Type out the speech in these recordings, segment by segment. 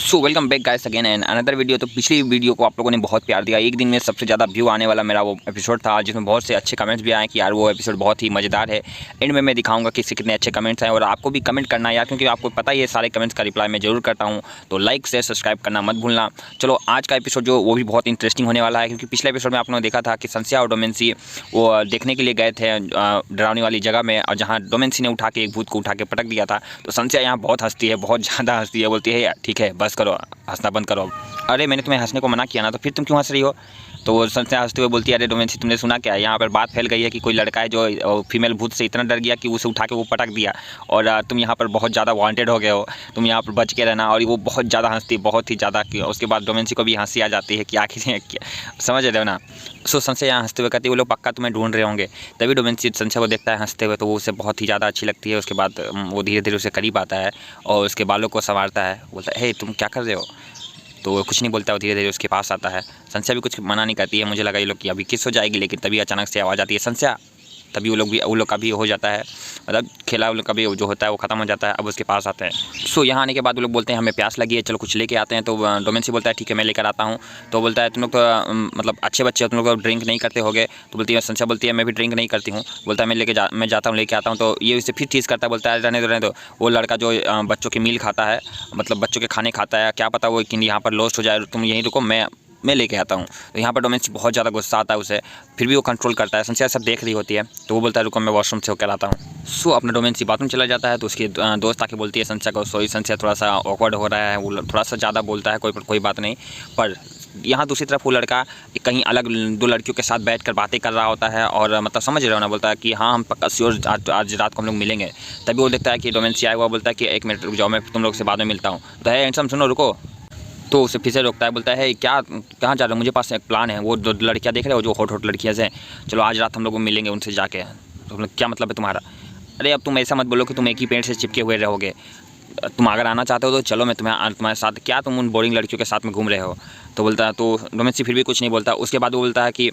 So welcome back guys again and another video. तो पिछली video को आप लोगों ने बहुत प्यार दिया। एक दिन में सबसे ज़्यादा व्यू आने वाला मेरा वो एपिसोड था, जिसमें बहुत से अच्छे कमेंट्स भी आए कि यार वो एपिसोड बहुत ही मज़ेदार है। एंड में मैं दिखाऊंगा कि इससे कितने अच्छे कमेंट्स आए, और आपको भी कमेंट करना है यार, क्योंकि आपको पता ही है सारे कमेंट्स का रिप्लाई मैं जरूर करता हूँ। तो लाइक शेयर सब्सक्राइब करना मत भूलना। चलो आज का एपिसोड जो वो भी बहुत इंटरेस्टिंग होने वाला है, क्योंकि पिछले एपिसोड में आप लोगों ने देखा था कि संस्या और डोमेंसी वो देखने के लिए गए थे डरावनी वाली जगह में, और जहाँ डोमेंसी ने उठा के एक भूत को उठा के पटक दिया था। तो संस्या यहाँ बहुत हंसती है, बहुत ज़्यादा हंसती है, बोलती है यार ठीक है बस करो, हंसना बंद करो। अरे मैंने तुम्हें हंसने को मना किया ना, तो फिर तुम क्यों हंस रही हो? तो वो संस्या हंसते हुए बोलती है अरे डोमेंसी तुमने सुना क्या, यहाँ पर बात फैल गई है कि कोई लड़का है जो फीमेल भूत से इतना डर गया कि उसे उठा के वो पटक दिया, और तुम यहाँ पर बहुत ज़्यादा वांटेड हो गए हो, तुम यहाँ पर बच के रहना। और वो बहुत ज़्यादा हंसती है, बहुत ही ज़्यादा। उसके बाद डोमेंसी को भी हंसी आ जाती है कि आखिर समझ रहे हो ना। सो संस्या यहाँ हंसते हुए कहती है वो लोग पक्का तुम्हें ढूंढ रहे होंगे। तभी डोमेंसी संस्या को देखता है हंसते हुए, तो वो उसे बहुत ही ज़्यादा अच्छी लगती है। उसके बाद वो धीरे धीरे उसे करीब आता है और उसके बालों को संवारता है, बोलता है हे तुम क्या कर रहे हो। तो वो कुछ नहीं बोलता, वो धीरे धीरे उसके पास आता है। संस्या भी कुछ मना नहीं करती है। मुझे लगा ये लोग की अभी किस हो जाएगी, लेकिन तभी अचानक से आवाज़ आती है संस्या। तभी वो लोग का भी हो जाता है, मतलब खेला उन लोग का भी जो होता है वो ख़त्म हो जाता है। अब उसके पास आते हैं। सो यहाँ आने के बाद वो लोग बोलते हैं हमें प्यास लगी है, चलो कुछ लेके आते हैं। तो डोमेंसी बोलता है ठीक है मैं लेकर आता हूँ। तो बोलता है तुम लोग तो मतलब अच्छे बच्चे हो, तुम लोग तो ड्रिंक नहीं करते होगे। तो बोलती है संस्या बोलती है मैं भी ड्रिंक नहीं करती हूँ। बोलता है मैं जाता हूँ लेके आता हूँ। तो ये उसे फिर टीज़ करता है, बोलता है रहने दो। वो लड़का जो बच्चों की मील खाता है, मतलब बच्चों के खाने खाता है, क्या पता वो कि यहाँ पर लॉस्ट हो जाए, तुम यहीं रुको मैं लेके आता हूँ। तो यहाँ पर डोमेंसी बहुत ज़्यादा गुस्सा आता है उसे, फिर भी वो कंट्रोल करता है। संस्या सब देख रही होती है, तो वो बोलता है रुको मैं वॉशरूम से होकर आता हूँ। सो अपने डोमेंसी बाथरूम चला जाता है। तो उसकी दोस्त आके बोलती है संस्या को सॉरी संस्या थोड़ा सा ऑकवर्ड हो रहा है, वो थोड़ा सा ज़्यादा बोलता है, कोई बात नहीं। पर यहाँ दूसरी तरफ वो लड़का कहीं अलग दो लड़कियों के साथ बैठकर बातें कर रहा होता है, और मतलब समझ रहे हो ना, बोलता है कि हाँ हम पक्का श्योर आज रात को हम लोग मिलेंगे। तभी वो देखता है कि डोमेंसी आया हुआ, बोलता है कि एक मिनट रुक जाओ मैं तुम लोग से बाद में मिलता हूँ। तो है हैंडसम सुनो रुको। तो उसे फिर से रोकता है, बोलता है क्या कहाँ जा रहे हो, मुझे पास एक प्लान है। वो जो लड़कियाँ देख रहे हो जो हॉट लड़कियाँ से, चलो आज रात हम लोग मिलेंगे उनसे जाके। तो क्या मतलब है तुम्हारा? अरे अब तुम ऐसा मत बोलो कि तुम एक ही पेड़ से चिपके हुए रहोगे। तुम अगर आना चाहते हो तो चलो मैं तुम्हारे साथ, क्या तुम उन बोरिंग लड़कियों के साथ में घूम रहे हो। तो बोलता है, तो डोमेंसी फिर भी कुछ नहीं बोलता। उसके बाद वो बोलता है कि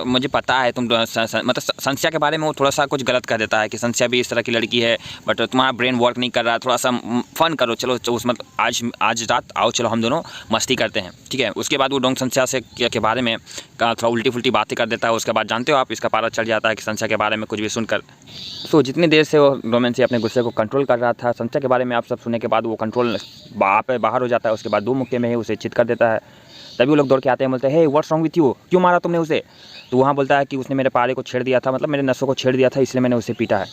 मुझे पता है तुम मतलब संस्या के बारे में वो थोड़ा सा कुछ गलत कर देता है कि संस्या भी इस तरह की लड़की है, बट तुम्हारा ब्रेन वर्क नहीं कर रहा, थोड़ा सा फन करो, चलो उस मतलब आज रात आओ, चलो हम दोनों मस्ती करते हैं, ठीक है। उसके बाद वो डोंग संस्या से के बारे में थोड़ा उल्टी फुल्टी बातें कर देता है। उसके बाद जानते हो आप, इसका पारा चढ़ जाता है कि संस्या के बारे में कुछ भी सुनकर। तो जितनी देर से वो डोमेंसी अपने गुस्से को कंट्रोल कर रहा था, संस्या के बारे में आप सब सुनने के बाद वो कंट्रोल बाहर हो जाता है। उसके बाद दो मुक्के में ही उसे चित कर देता है। तभी वो लोग दौड़ के आते हैं, बोलते हैं hey what's wrong with you, क्यों मारा तुमने उसे। तो वहाँ बोलता है कि उसने मेरे पारे को छेड़ दिया था, मतलब मेरे नसों को छेड़ दिया था, इसलिए मैंने उसे पीटा है।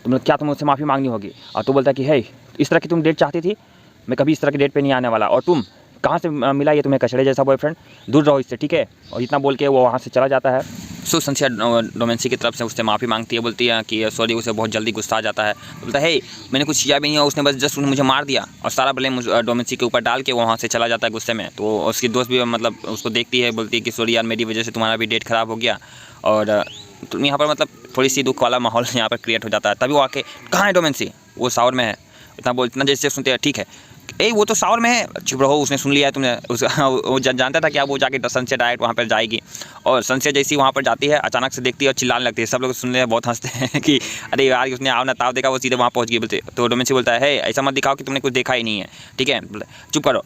तुम्हें उससे माफ़ी मांगनी होगी। और तो बोलता है कि हे इस तरह की तुम डेट चाहती थी, मैं कभी इस तरह की डेट पे नहीं आने वाला, और तुम कहाँ से मिला ये तुम्हें कचड़े जैसा बॉयफ्रेंड, दूर रहो इससे, ठीक है। और इतना बोल के वो वहाँ से चला जाता है। सो संस्या डोमेंसी की तरफ से उससे माफ़ी मांगती है, बोलती है कि सॉरी। उसे बहुत जल्दी गुस्सा आ जाता है, बोलता है मैंने कुछ किया भी नहीं, उसने बस जस्ट मुझे मार दिया, और सारा ब्लेम डोमेंसी के ऊपर डाल के वो वहाँ से चला जाता है गुस्से में। तो उसकी दोस्त भी मतलब उसको देखती है, बोलती है कि सॉरी यार मेरी वजह से तुम्हारा भी डेट ख़राब हो गया। और यहाँ पर मतलब थोड़ी सी दुख वाला माहौल यहाँ पर क्रिएट हो जाता है। तभी वो आके कहाँ है डोमेंसी, वो शावर में है। इतना जैसे सुनते हैं ठीक है वो तो शावर में है, चुप रहो, उसने सुन लिया है तुमने। वो जानता था कि अब वो जाके संस्या डायरेक्ट वहाँ पर जाएगी। और संस्या जैसी वहाँ पर जाती है, अचानक से देखती है और चिल्लाने लगती है। सब लोग सुनने में बहुत हंसते हैं कि अरे यार उसने आओ ना ताव देखा, वो सीधे वहाँ पहुँच गई। बोलते तो डोमेंसी बोलता है ऐसा मत दिखाओ कि तुमने कुछ देखा ही नहीं है, ठीक है, चुप करो,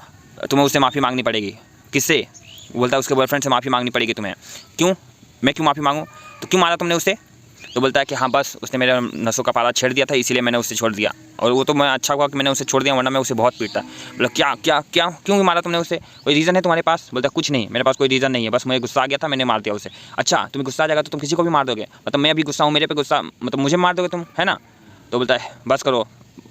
तुम्हें उससे माफ़ी मांगनी पड़ेगी। किससे? बोलता है उसके बॉयफ्रेंड से माफ़ी मांगनी पड़ेगी तुम्हें। क्यों? मैं क्यों माफ़ी मांगूँ? तो क्यों मारा तुमने उसे? तो बोलता है कि हाँ बस उसने मेरे नसों का पारा छेड़ दिया था, इसीलिए मैंने उसे छोड़ दिया। और वो तो मैं अच्छा हुआ कि मैंने उसे छोड़ दिया, वरना मैं उसे बहुत पीटता। बोला क्या क्या क्या क्यों मारा तुमने उसे, कोई रीज़न है तुम्हारे पास? बोलता कुछ नहीं, मेरे पास कोई रीज़न नहीं है, बस मुझे गुस्सा आ गया था, मैंने मार दिया उसे। अच्छा तुम्हें गुस्सा आ जाएगा तो तुम किसी को भी मार दोगे, मतलब मैं अभी गुस्सा हूँ, मेरे पे गुस्सा, मतलब मुझे मार दोगे तुम, है ना। तो बोलता है बस करो,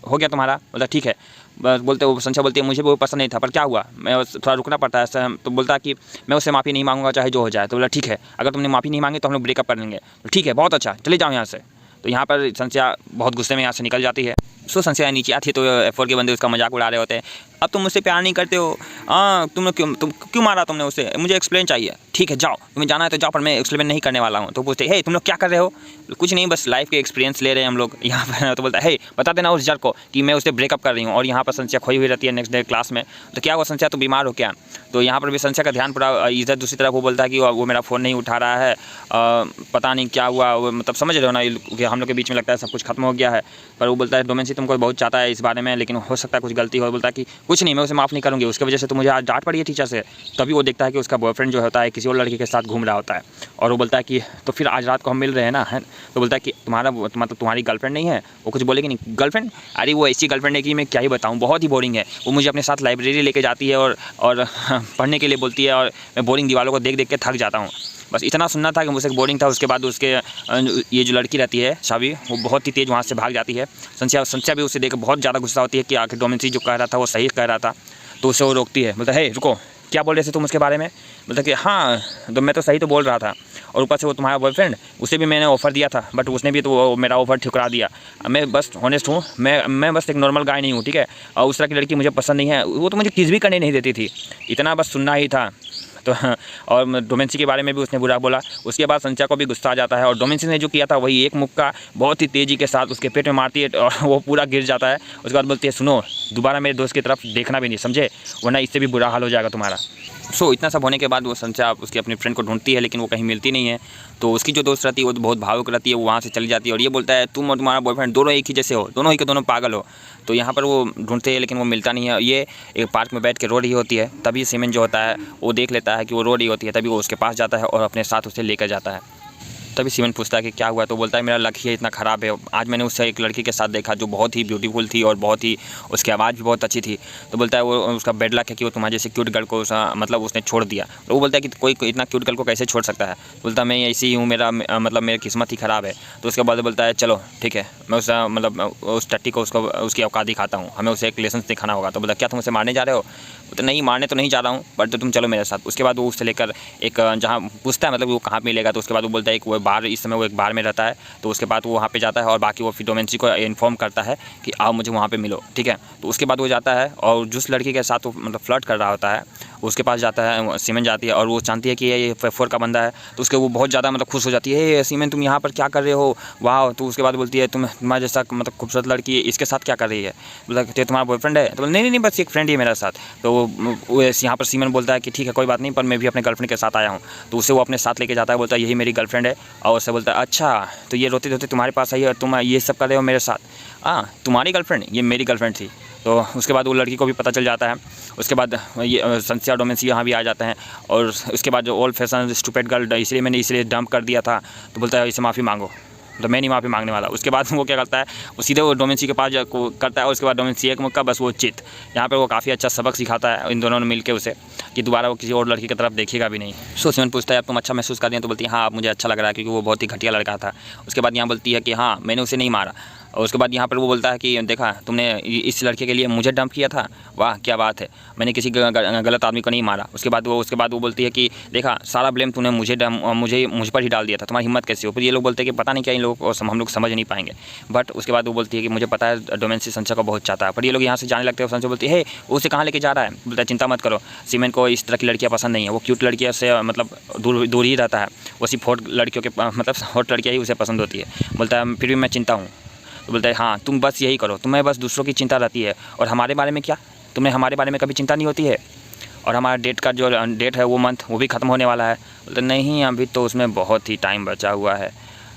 हो गया तुम्हारा। बोलता ठीक है। बस बोलते वो संस्या बोलती है मुझे वो पसंद नहीं था, पर क्या हुआ, मैं थोड़ा रुकना पड़ता है। तो बोलता है कि मैं उससे माफ़ी नहीं मांगूंगा चाहे जो हो जाए। तो बोला ठीक है, अगर तुमने माफ़ी नहीं मांगी तो हम लोग ब्रेकअप कर लेंगे। तो ठीक है बहुत अच्छा, चले जाओ यहाँ से। तो यहाँ पर संस्या बहुत गुस्से में यहाँ से निकल जाती है। सो संस्या नीचे आती है तो F4 के बंदे उसका मजाक उड़ा रहे होते हैं, अब तुम मुझसे प्यार नहीं करते हो, हाँ तुम क्यों मारा तुमने उसे, मुझे एक्सप्लेन चाहिए। ठीक है जाओ, तुम्हें जाना है तो जाओ, पर मैं एक्सप्लेन नहीं करने वाला हूँ। तो पूछते हे तुम लोग क्या कर रहे हो? कुछ नहीं, बस लाइफ के एक्सपीरियंस ले रहे हैं हम लोग यहाँ पर। तो बोलता है बता देना उस जर को कि मैं उससे ब्रेकअप कर रही हूँ। और यहाँ पर संस्या खोई हुई रहती है नेक्स्ट डे क्लास में। तो क्या हुआ संस्या तो बीमार हो क्या? तो यहाँ पर भी संस्या का ध्यान पूरा इधर, दूसरी तरफ वो बोलता है कि वो मेरा फ़ोन नहीं उठा रहा है, पता नहीं क्या हुआ, मतलब समझ रहे हो ना कि हम लोग के बीच में लगता है सब कुछ खत्म हो गया है। पर वो बोलता है डोमेंसी तुमको बहुत चाहता है इस बारे में, लेकिन हो सकता है कुछ गलती हो। बोलता है कि कुछ नहीं, मैं उसे माफ़ नहीं करूँगी, उसकी वजह से तो मुझे आज डांट पड़ी है टीचर से। तभी वो देखता है कि उसका बॉयफ्रेंड जो होता है किसी और लड़की के साथ घूम रहा होता है, और वो बोलता है कि तो फिर आज रात को हम मिल रहे हैं ना, है। तो बोलता है कि तुम्हारी गर्लफ्रेंड नहीं है। वो कुछ बोलेगी नहीं, गर्लफ्रेंड, अरे वो ऐसी गर्लफ्रेंड है कि मैं क्या ही बताऊँ, बहुत ही बोरिंग है। वो मुझे अपने साथ लाइब्रेरी लेके जाती है और पढ़ने के लिए बोलती है, और मैं बोरिंग दीवारों को देख देख के थक जाता हूँ। बस इतना सुनना था कि मुझसे बोरिंग था। उसके बाद उसके ये जो लड़की रहती है शाबी, वो बहुत ही तेज़ वहाँ से भाग जाती है। संध्या भी उसे देख बहुत ज़्यादा गुस्सा होती है कि आखिर डोमेंसी जो कह रहा था वो सही कह रहा था। तो उसे वो रोकती है, बोलता है हे रुको, क्या बोल रहे थे तुम उसके बारे में। बोलता कि हाँ तो मैं तो सही तो बोल रहा था, और ऊपर से वो तुम्हारा बॉयफ्रेंड, उसे भी मैंने ऑफ़र दिया था, बट उसने भी तो मेरा ऑफ़र ठुकरा दिया। मैं बस हॉनेस्ट हूँ, मैं बस एक नॉर्मल गाय नहीं हूँ, ठीक है। और उस तरह की लड़की मुझे पसंद नहीं है, वो तो मुझे किस भी करने नहीं देती थी। इतना बस सुनना ही था। तो और डोमेंसी के बारे में भी उसने बुरा बोला। उसके बाद संध्या को भी गुस्सा आ जाता है, और डोमेंसी ने जो किया था वही एक मुक्का बहुत ही तेज़ी के साथ उसके पेट में मारती है, और वो पूरा गिर जाता है। उसके बाद बोलती है सुनो, दोबारा मेरे दोस्त की तरफ देखना भी नहीं, समझे, वरना इससे भी बुरा हाल हो जाएगा तुम्हारा। इतना सब होने के बाद वो संध्या उसकी अपनी फ्रेंड को ढूंढती है, लेकिन वो कहीं मिलती नहीं है। तो उसकी जो दोस्त रहती है वो तो बहुत भावुक रहती है, वो वहाँ से चली जाती है, और ये बोलता है तुम और तुम्हारा बॉयफ्रेंड दोनों एक ही जैसे हो, दोनों ही के दोनों पागल हो। तो यहाँ पर वो ढूंढते हैं, लेकिन वो मिलता नहीं है। ये एक पार्क में बैठ के रो रही होती है, तभी सीमेंट जो होता है वो देख लेता है कि वो रो रही होती है, तभी वो उसके पास जाता है और अपने साथ उसे लेकर जाता है। तभी सीमेंट पूछता है कि क्या हुआ। तो बोलता है मेरा लक ही इतना ख़राब है, आज मैंने उससे एक लड़की के साथ देखा जो बहुत ही ब्यूटीफुल थी और बहुत ही उसकी आवाज़ भी बहुत अच्छी थी। तो बोलता है वो उसका बेड लक है कि वो तुम्हारे जैसे क्यूट गर्ल को मतलब उसने छोड़ दिया। तो वो बोलता है कि कोई इतना क्यूट गर्ल को कैसे छोड़ सकता है। बोलता है मैं ऐसी ही हूँ, मेरा मतलब मेरी किस्मत ही ख़राब है। तो उसके बाद बोलता है चलो ठीक है, मैं उस टट्टी को उसकी औकात दिखाता हूँ, हमें उसे एक लेसन दिखाना होगा। तो बोलता क्या तुम उसे मारने जा रहे हो। तो नहीं, मारने तो नहीं जा रहा हूँ, बट तो तुम चलो मेरे साथ। उसके बाद वो उससे लेकर एक जहाँ पूछता है मतलब वो कहाँ मिलेगा। तो उसके बाद वो बोलता है कि वो बार, इस समय वो एक बार में रहता है। तो उसके बाद वो वहाँ पे जाता है, और बाकी वो फिर डोमेंसी को इन्फॉर्म करता है कि आओ मुझे वहाँ पे मिलो, ठीक है। तो उसके बाद वो जाता है, और जिस लड़की के साथ वो मतलब फ्लर्ट कर रहा होता है उसके पास जाता है। सीमेंट जाती है और वो जानती है कि ये F4 का बंदा है। तो उसके वो बहुत ज़्यादा मतलब खुश हो जाती है, सीमेंट तुम यहाँ पर क्या कर रहे हो, वाह। तो उसके बाद बोलती है तुम्हारे जैसा मतलब खूबसूरत लड़की इसके साथ क्या कर रही है। बोला कि तुम्हारा बॉयफ्रेंड है। तो नहीं बस एक फ्रेंड ही है मेरे साथ। तो वो यहाँ पर सीमेंट बोलता है कि ठीक है कोई बात नहीं, पर मैं भी अपने गर्लफ्रेंड के साथ आया हूँ। तो उसे वो अपने साथ लेके जाता है, बोलता है यही मेरी गर्लफ्रेंड है। और उससे बोलता है अच्छा, तो ये रोते रोते तुम्हारे पास आई है, तुम ये सब कर रहे हो मेरे साथ। हाँ तुम्हारी गर्लफ्रेंड, ये मेरी गर्लफ्रेंड थी। तो उसके बाद वो लड़की को भी पता चल जाता है। उसके बाद ये संध्या डोमेंसी यहाँ भी आ जाते हैं, और उसके बाद जो ओल्ड फैशन स्टूपिड गर्ल इसलिए डंप कर दिया था। तो बोलता है इसे माफ़ी मांगो। तो मैं नहीं माफ़ी मांगने वाला। उसके बाद वो क्या करता है, वो सीधे वो डोमेंसी के पास करता है। उसके बाद डोमेंसी एक मुक्का बस वो चित। यहाँ पर वो काफ़ी अच्छा सबक सिखाता है इन दोनों ने मिलकर उसे, कि दोबारा वो किसी और लड़की की तरफ देखेगा भी नहीं। सीमेंट पूछता है अब तुम अच्छा महसूस कर रही हैं। तो बोलती है हाँ अब मुझे अच्छा लग रहा है, क्योंकि वो बहुत ही घटिया लड़का था। उसके बाद यहाँ बोलती है कि हाँ मैंने उसे नहीं मारा। और उसके बाद यहाँ पर वो बोलता है कि देखा तुमने इस लड़के के लिए मुझे डंप किया था, वाह क्या बात है, मैंने किसी गलत आदमी को नहीं मारा। उसके बाद वो बोलती है कि देखा सारा ब्लेम तूने मुझ पर ही डाल दिया था, तुम्हारी हिम्मत कैसी हो। फिर ये लोग बोलते हैं कि पता नहीं क्या इन लोगों को हम लोग समझ नहीं पाएंगे। बट उसके बाद वो बोलती है कि मुझे पता है डोमेंसी संध्या को बहुत चाहता है। पर ये लोग यहाँ से जाने लगते हैं। संध्या बोलती है वो उसे कहाँ लेके जा रहा है। बोलता है चिंता मत करो, सीमेंट को इस तरह की लड़कियाँ पसंद नहीं है, वो क्यूट लड़कियों से मतलब दूर ही रहता है। वो सिर्फ हॉट लड़कियों के मतलब हॉट लड़कियाँ ही उसे पसंद होती है। बोलता है फिर भी मैं चिंता हूँ। तो बोलता है हाँ तुम बस यही करो, तुम्हें बस दूसरों की चिंता रहती है, और हमारे बारे में क्या, तुम्हें हमारे बारे में कभी चिंता नहीं होती है। और हमारा डेट है वो मंथ वो भी ख़त्म होने वाला है। बोलते नहीं अभी तो उसमें बहुत ही टाइम बचा हुआ है।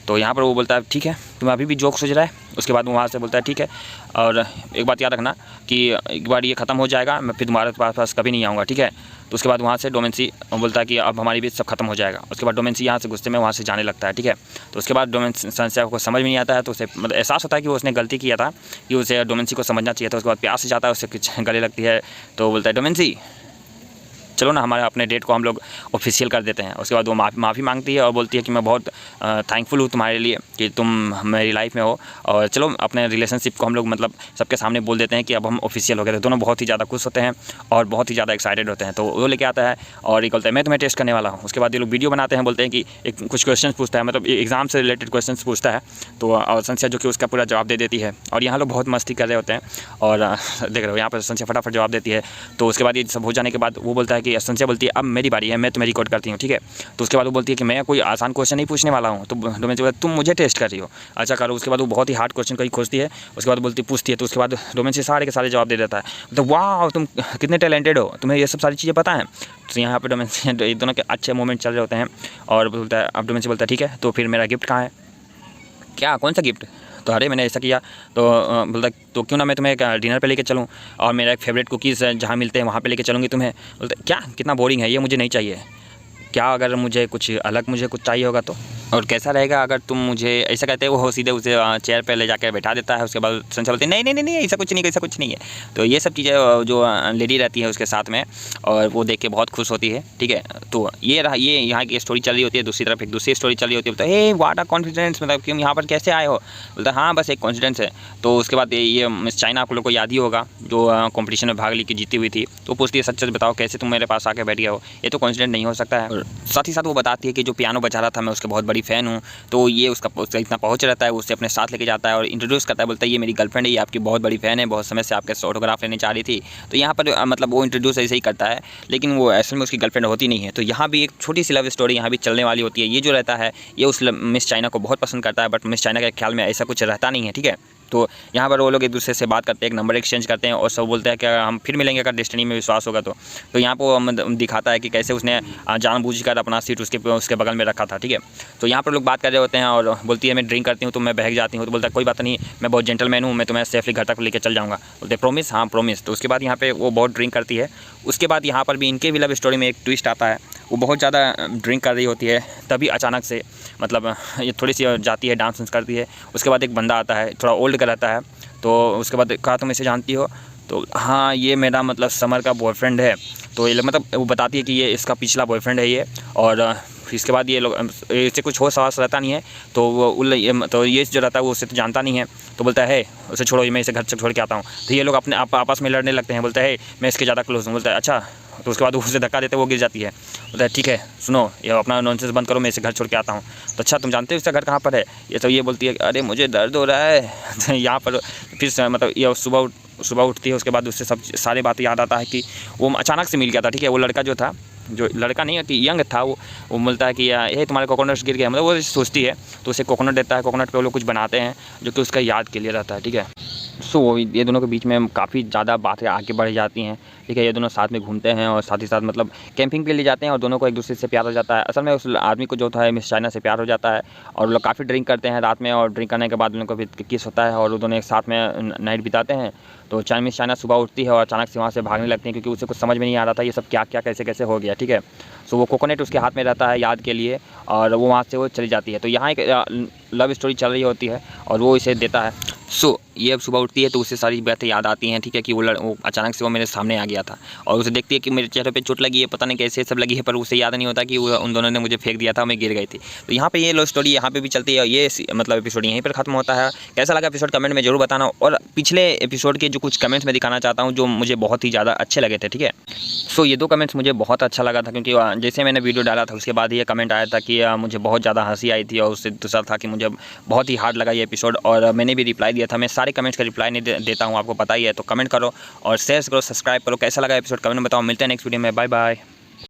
तो यहाँ पर वो बोलता है ठीक है तुम अभी भी जोक सोच रहा है। उसके बाद वो वहाँ से बोलता है ठीक है, और एक बात याद रखना कि एक बार ये ख़त्म हो जाएगा मैं फिर तुम्हारे पास कभी नहीं आऊँगा, ठीक है। तो उसके बाद वहाँ से डोमेंसी बोलता है कि अब हमारी भी सब खत्म हो जाएगा। उसके बाद डोमेंसी यहाँ से गुस्से में वहाँ से जाने लगता है, ठीक है। तो उसके बाद डोमेंसी संध्या को समझ में नहीं आता है। तो उसे मतलब एहसास होता है कि वो उसने गलती किया था, कि उसे डोमेंसी को समझना चाहिए था। उसके बाद प्यार से जाता है, उससे कुछ गले लगती है। तो बोलता है डोमेंसी चलो ना हमारे अपने डेट को हम लोग ऑफिशियल कर देते हैं। उसके बाद वो माफ़ी मांगती है और बोलती है कि मैं बहुत थैंकफुल हूँ तुम्हारे लिए कि तुम मेरी लाइफ में हो, और चलो अपने रिलेशनशिप को हम लोग मतलब सबके सामने बोल देते हैं कि अब हम ऑफिशियल हो गए। तो दोनों बहुत ही ज़्यादा खुश होते हैं और बहुत ही ज़्यादा एक्साइटेड होते हैं। तो वो लेके आता है और ये बोलता है मैं तुम्हें टेस्ट करने वाला हूँ। उसके बाद ये लोग वीडियो बनाते हैं, बोलते हैं कि एक कुछ क्वेश्चन पूछता है, मतलब एग्जाम से रिलेटेड क्वेश्चन पूछता है। तो और संध्या जो कि उसका पूरा जवाब दे देती है, और यहाँ लोग बहुत मस्ती कर रहे होते हैं। और देख रहे हो यहाँ पर संध्या फटाफट जवाब देती है। तो उसके बाद ये सब हो जाने के बाद वो बोलता है कि संध्या बोलती है अब मेरी बारी है, मैं तुम्हें रिकॉर्ड करती हूँ, ठीक है। तो उसके बाद वो बोलती है कि मैं कोई आसान क्वेश्चन नहीं पूछने वाला हूँ। तो डोमेंसी बोलता है तुम मुझे टेस्ट कर रही हो, अच्छा करो। उसके बाद वो बहुत ही हार्ड क्वेश्चन कहीं खोजती है। उसके बाद पूछती है। तो उसके बाद डोमेंसी सारे के सारे जवाब दे देता है। तो वाह तुम कितने टैलेंटेड हो, तुम्हें ये सब सारी चीज़ें पता है। तो यहाँ पर डोमेंसी दोनों के अच्छे मोमेंट चल रहे होते हैं। और बोलता है अब डोमेंसी बोलता है ठीक है तो फिर मेरा गिफ्ट कहाँ है। क्या कौन सा गिफ्ट, तो अरे मैंने ऐसा किया तो बोलता तो क्यों ना मैं तुम्हें डिनर पे लेके चलूँ और मेरा एक फेवरेट कुकीज़ जहाँ मिलते हैं वहाँ पे लेके चलूँगी तुम्हें। बोलते क्या कितना बोरिंग है ये, मुझे नहीं चाहिए। क्या अगर मुझे कुछ अलग मुझे कुछ चाहिए होगा तो, और कैसा रहेगा अगर तुम मुझे ऐसा कहते हो, वो सीधे उसे चेयर पे ले जाकर बैठा देता है। उसके बाद संशय बोलती है नहीं नहीं नहीं नहीं ऐसा कुछ नहीं, ऐसा कुछ नहीं है। तो ये सब चीज़ें जो लेडी रहती है उसके साथ में, और वो देख के बहुत खुश होती है। ठीक है, तो ये रहा, ये यहाँ की स्टोरी चल रही होती है। दूसरी तरफ एक दूसरी स्टोरी चल रही होती है। बोलता है व्हाट अ कॉन्फिडेंस, मतलब कि यहाँ पर कैसे आए हो। बोलता है हाँ बस एक कॉन्फिडेंस है। तो उसके बाद ये मिस चाइना आप लोग को याद ही होगा जो कॉम्पिटिशन में भाग लेके जीती हुई थी। तो पूछती है सच सच बताओ कैसे तुम मेरे पास आके बैठ गए हो, ये तो कॉन्फिडेंट नहीं हो सकता है। और साथ ही साथ वो बताती है कि जो पियानो बजा रहा था मैं उसके बहुत बड़ी फ़ैन हूँ। तो ये उसका इतना पहुँच रहता है, उसे अपने साथ लेके जाता है और इंट्रोड्यूस करता है। बोलता है ये मेरी गर्लफ्रेंड है, ये आपकी बहुत बड़ी फ़ैन है, बहुत समय से आपके ऑटोग्राफ लेने चाह रही थी। तो यहाँ पर मतलब वो इंट्रोड्यूस ऐसे ही करता है, लेकिन वो असल में उसकी गर्लफ्रेंड होती नहीं है। तो यहाँ भी एक छोटी सी लव स्टोरी यहाँ भी चलने वाली होती है। ये जो रहता है ये उस मिस चाइना को बहुत पसंद करता है, बट मिस चाइना के ख्याल में ऐसा कुछ रहता नहीं है। ठीक है, तो यहाँ पर वो लोग एक दूसरे से बात करते हैं, एक नंबर एक्सचेंज करते हैं और सब बोलते हैं कि हम फिर मिलेंगे अगर डेस्टिनी में विश्वास होगा तो। यहाँ पर वो दिखाता है कि कैसे उसने जानबूझकर अपना सीट उसके बगल में रखा था। ठीक है, तो यहाँ पर लोग बात कर रहे होते हैं और बोलती है मैं ड्रिंक करती हूँ तो मैं बहक जाती हूँ। तो बोलता है कोई बात नहीं, मैं बहुत जेंटलमैन हूँ, मैं तुम्हें सेफली घर तक लेकर चल जाऊँगा। बोलते प्रॉमिस, हाँ प्रॉमिस। तो उसके बाद यहाँ पे वो बहुत ड्रिंक करती है। उसके बाद यहाँ पर भी इनके भी लव स्टोरी में एक ट्विस्ट आता है। वो बहुत ज़्यादा ड्रिंक कर रही होती है, तभी अचानक से मतलब ये थोड़ी सी जाती है, डांस करती है। उसके बाद एक बंदा आता है, थोड़ा ओल्ड का रहता है। तो उसके बाद कहा तुम इसे जानती हो। तो हाँ ये मेरा मतलब समर का बॉयफ्रेंड है। तो ये मतलब वो बताती है कि ये इसका पिछला बॉयफ्रेंड है ये, और इसके बाद ये लोग इससे कुछ होश हवास रहता नहीं है। तो वो तो ये जो रहता है वो उससे तो जानता नहीं है। तो बोलता है उसे छोड़ो, मैं इसे घर से छोड़ के आता हूँ। तो ये लोग अपने आपस में लड़ने लगते हैं। बोलता है मैं इसके ज़्यादा क्लोज हूँ। बोलता है अच्छा। तो उसके बाद उसे धक्का देते वो गिर जाती है। बोलता है ठीक है सुनो, ये अपना नॉनसेंस बंद करो, मैं इसे घर छोड़ के आता हूँ। तो अच्छा तुम जानते हो इसका घर कहाँ पर है। ये तो ये बोलती है अरे मुझे दर्द हो रहा है। तो यहाँ पर फिर मतलब ये सुबह उठती है। उसके बाद उससे सब सारी बातें याद आता है कि वो अचानक से मिल गया था। ठीक है, वो लड़का जो था, जो लड़का नहीं कि यंग था, वो बोलता है कि ये तुम्हारे कोकोनट गिर गया, मतलब वो सोचती है। तो उसे कोकोनट देता है, कोकोनट पे वो लोग कुछ बनाते हैं जो कि उसका याद के लिए रहता है। ठीक है, सो ये दोनों के बीच में काफ़ी ज़्यादा बातें आगे बढ़ जाती हैं। ठीक है, ये दोनों साथ में घूमते हैं और साथ ही साथ मतलब कैंपिंग के लिए जाते हैं और दोनों को एक दूसरे से प्यार हो जाता है। असल में उस आदमी को जो था मिस चाइना से प्यार हो जाता है और वो लोग काफ़ी ड्रिंक करते हैं रात में, और ड्रिंक करने के बाद उन लोगों को भी किस होता है और वो दोनों एक साथ में नाइट बिताते हैं। तो मिस चाइना सुबह उठती है और अचानक से वहाँ से भागने लगती है, क्योंकि उसे कुछ समझ में नहीं आ रहा था ये सब क्या क्या कैसे कैसे हो गया। ठीक है, सो वो कोकोनट उसके हाथ में रहता है याद के लिए, और वो वहाँ से वो चली जाती है। तो यहाँ एक लव स्टोरी चल रही होती है और वो इसे देता है। सो ये अब सुबह उठती है तो उसे सारी बातें याद आती हैं। ठीक है, कि वो अचानक से वो मेरे सामने आ गया था और उसे देखती है कि मेरे चेहरे पे चोट लगी है, पता नहीं कैसे सब लगी है, पर उसे याद नहीं होता कि उन दोनों ने मुझे फेंक दिया था, मैं गिर गई थी। तो यहाँ पे ये लव स्टोरी यहाँ पे भी चलती है। ये मतलब एपिसोड यहीं पर खत्म होता है। कैसा लगा एपिसोड कमेंट में जरूर बताना, और पिछले एपिसोड के जो कुछ कमेंट्स मैं दिखाना चाहता हूँ जो मुझे बहुत ही ज़्यादा अच्छे लगे थे। ठीक है, सो ये दो कमेंट्स मुझे बहुत अच्छा लगा था, क्योंकि जैसे मैंने वीडियो डाला था उसके बाद ये कमेंट आया था कि मुझे बहुत ज़्यादा हंसी आई थी, और उससे दूसरा था कि मुझे बहुत ही हार्ड लगा ये एपिसोड, और मैंने भी रिप्लाई दिया था। मैं सारे कमेंट्स का रिप्लाई नहीं देता हूँ, आपको पता ही है। तो कमेंट करो और शेयर करो, सब्सक्राइब करो। कैसा लगा एपिसोड कमेंट में बताओ। मिलते हैं नेक्स्ट वीडियो में, बाय बाय।